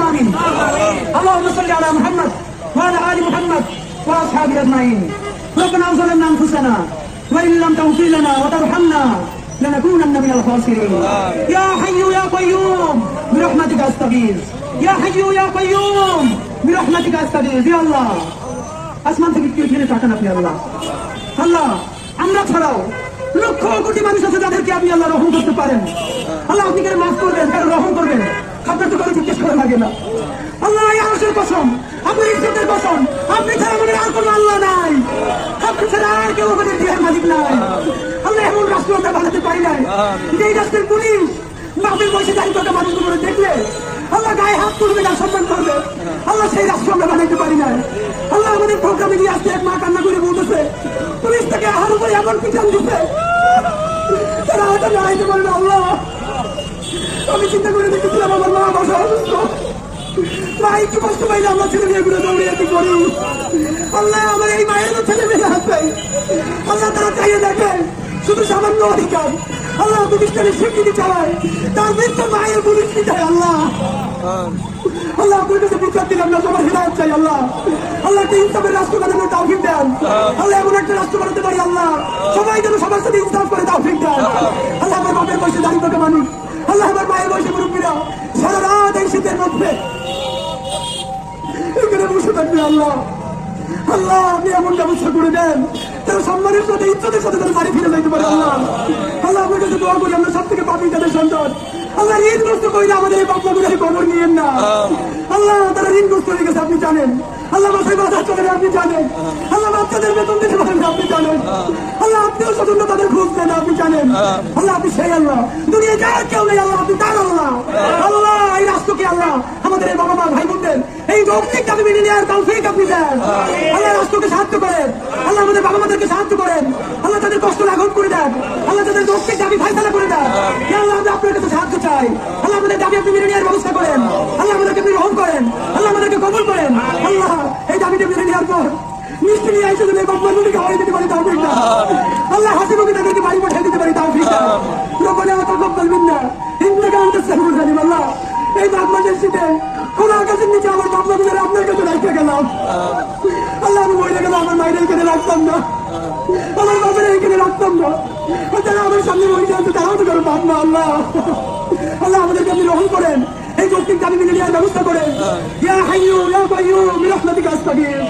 اللهم آمين. اللهم صل على محمد وعلى آل محمد وأصحابه أجمعين. ربنا ظلمنا أنفسنا وإن لم تغفر لنا وترحمنا لنكونن من الخاسرين. يا حي يا قيوم برحمتك أستغيث. يا حي يا قيوم برحمتك أستغيث. يا الله, আসমান থেকে কেউ ফিরে তাকান আপনি আল্লাহ। আল্লাহ, আমরা ছাড়াও লক্ষ কোটি মানুষ আছে যাদেরকে আপনি আল্লাহ রহম করতে পারেন। আল্লাহ, আপনি কেন মাফ করবেন, কেন রহম করবেন, আপনার তো কারো জিজ্ঞেস করা লাগে না। আল্লাহ, এই আরশের কসম, আপনার ইজ্জতের কসম, আপনি ছাড়া আমাদের আর কোনো আল্লাহ নাই, আপনি ছাড়া আর কেউ আমাদের দেহের মালিক নাই। আল্লাহ, এমন রাষ্ট্র আমরা বানাতে পারি নাই যেই রাষ্ট্রের পুলিশ বাপের বয়সে দাঁড়িয়ে থাকা মানুষগুলো দেখলে আল্লাহ গায়ে হাত তুলবে না, সম্মান করবে। আল্লাহ, সেই রাষ্ট্র আমরা বানাইতে পারি না। আল্লাহ, আমাদের প্রোগ্রামে নিয়ে আসছে এক মা কান্না করে বলতেছে পুলিশ থেকে আহার উপরে এমন পিছন দিচ্ছে তারা হয়তো দাঁড়াইতে পারে না। আল্লাহ, আমি চিন্তা করে দেখেছিলাম আমার মা বাসা অসুস্থ, মা একটু কষ্ট পাইলে আমরা ছেলে মেয়েগুলো দৌড়িয়ে করি। আল্লাহ, আমার এই মায়ের ছেলে মেয়ে আছে, আল্লাহ তারা চাইয়ে দেখে শুধু সামান্য অধিকার। আল্লাহ, প্রতিষ্ঠানের স্বীকৃতি চালায়, তার মৃত্যু মায়ের পুলিশ চায়। আল্লাহ, আল্লাহ আপনার কাছে বিচার দিলাম না, সবার হৃদায়ত চাই। আল্লাহ, আল্লাহ একটা ইনসাফের রাষ্ট্র বানানোর তাওফিক দেন। আল্লাহ, এমন একটা রাষ্ট্র বানাতে পারি আল্লাহ সবাই যেন সবার সাথে ইনসাফ করে তাওফিক দেন। আল্লাহ, আমার বাপের বয়সে দাঁড়িয়ে থাকা মানুষ, আল্লাহ আমার মায়ের বয়সে মুরব্বীরা সারা রাত এই শীতের মধ্যে এখানে বসে থাকবে। আল্লাহ, আল্লাহ আপনি এমন ব্যবস্থা করে দেন তারা সম্মানের সাথে ইজ্জতের সাথে তারা বাড়ি ফিরে যাইতে পারে। আল্লাহ, আল্লাহ আপনার কাছে দোয়া করি আমরা সব থেকে পাপী তাদের সন্তান। আল্লাহ, ঋণগ্রস্ত করিলে আমাদের এই বাপমাগুলোর খবর নিয়েন না। আল্লাহ, তারা ঋণগ্রস্ত হয়ে গেছে আপনি জানেন। আল্লাহ, বাসায় বাধা চলে আপনি জানেন। আল্লাহ, বাচ্চাদের বেতন দিতে পারেন আপনি জানেন। আল্লাহ, আত্মীয় স্বজনরা তাদের খোঁজ দেন আপনি জানেন। আল্লাহ, আপনি সেই আল্লাহ, দুনিয়া যার কেউ নেই। আল্লাহ, আপনি তার আল্লাহ। আল্লাহ, এই রাষ্ট্রকে আল্লাহ আমাদের এই বাবা মা ভাই বোনদের এই যৌক্তিক দাবি মেনে নেওয়ার তৌফিক আপনি দেন। আল্লাহ, রাষ্ট্রকে সাহায্য করেন। আল্লাহ, আমাদের বাবা মাদেরকে সাহায্য করেন। আল্লাহ, তাদের কষ্ট লাঘব করে দেন। আল্লাহ, তাদের যৌক্তিক দাবি ফায়সালা করে দেন। আল্লাহ, আমরা আপনার কাছে সাহায্য চাই। আল্লাহ, আমাদের দাবি আপনি মেনে নেওয়ার ব্যবস্থা করেন। আল্লাহ, আমাদেরকে আপনি রহম করেন। আল্লাহ, আমাদেরকে কবুল করেন। আল্লাহ, এই দাবিটা মেনে নেওয়ার পর মিষ্টি নিয়ে এসে যদি বাপমাগুলিকে হারিয়ে দিতে পারি তাওফিক দেন। আল্লাহ, হাসি মুখে তাদেরকে বাড়ি পাঠিয়ে দিতে পারি তাওফিক দেন। রব্বানা তাকাব্বাল মিন্না ইন্নাকা আনতাস সামিউল আলিম। আল্লাহ, এই বাপমাদের শীতে কোন আকাশের নিচে আমার বাপমাগুলোর আপনার কাছে রাখতে গেলাম। আল্লাহ, আমি মহিলা গেলে আমার মায়ের এখানে রাখতাম না, আমার বাপের এখানে রাখতাম না। যারা আমার সামনে মহিলা আছে তারাও তো কারো বাপ না। আল্লাহ, আল্লাহ আমাদেরকে আপনি রহম করেন, এই যৌক্তিক দাবি মেনে নেওয়ার ব্যবস্থা করেন। ইয়া হাইয়্যু ইয়া কাইয়্যুম বিরহমাতিকা আস্তাগীথ।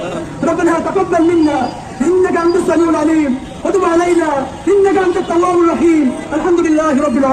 রব্বানা তাকাব্বাল মিন্না ইন্নাকা আনতাস সামিউল আলিম ওয়া তুব আলাইনা ইন্নাকা আনতাত তাওয়াবুর রহিম। আলহামদুলিল্লাহি রাব্বিল আলামিন।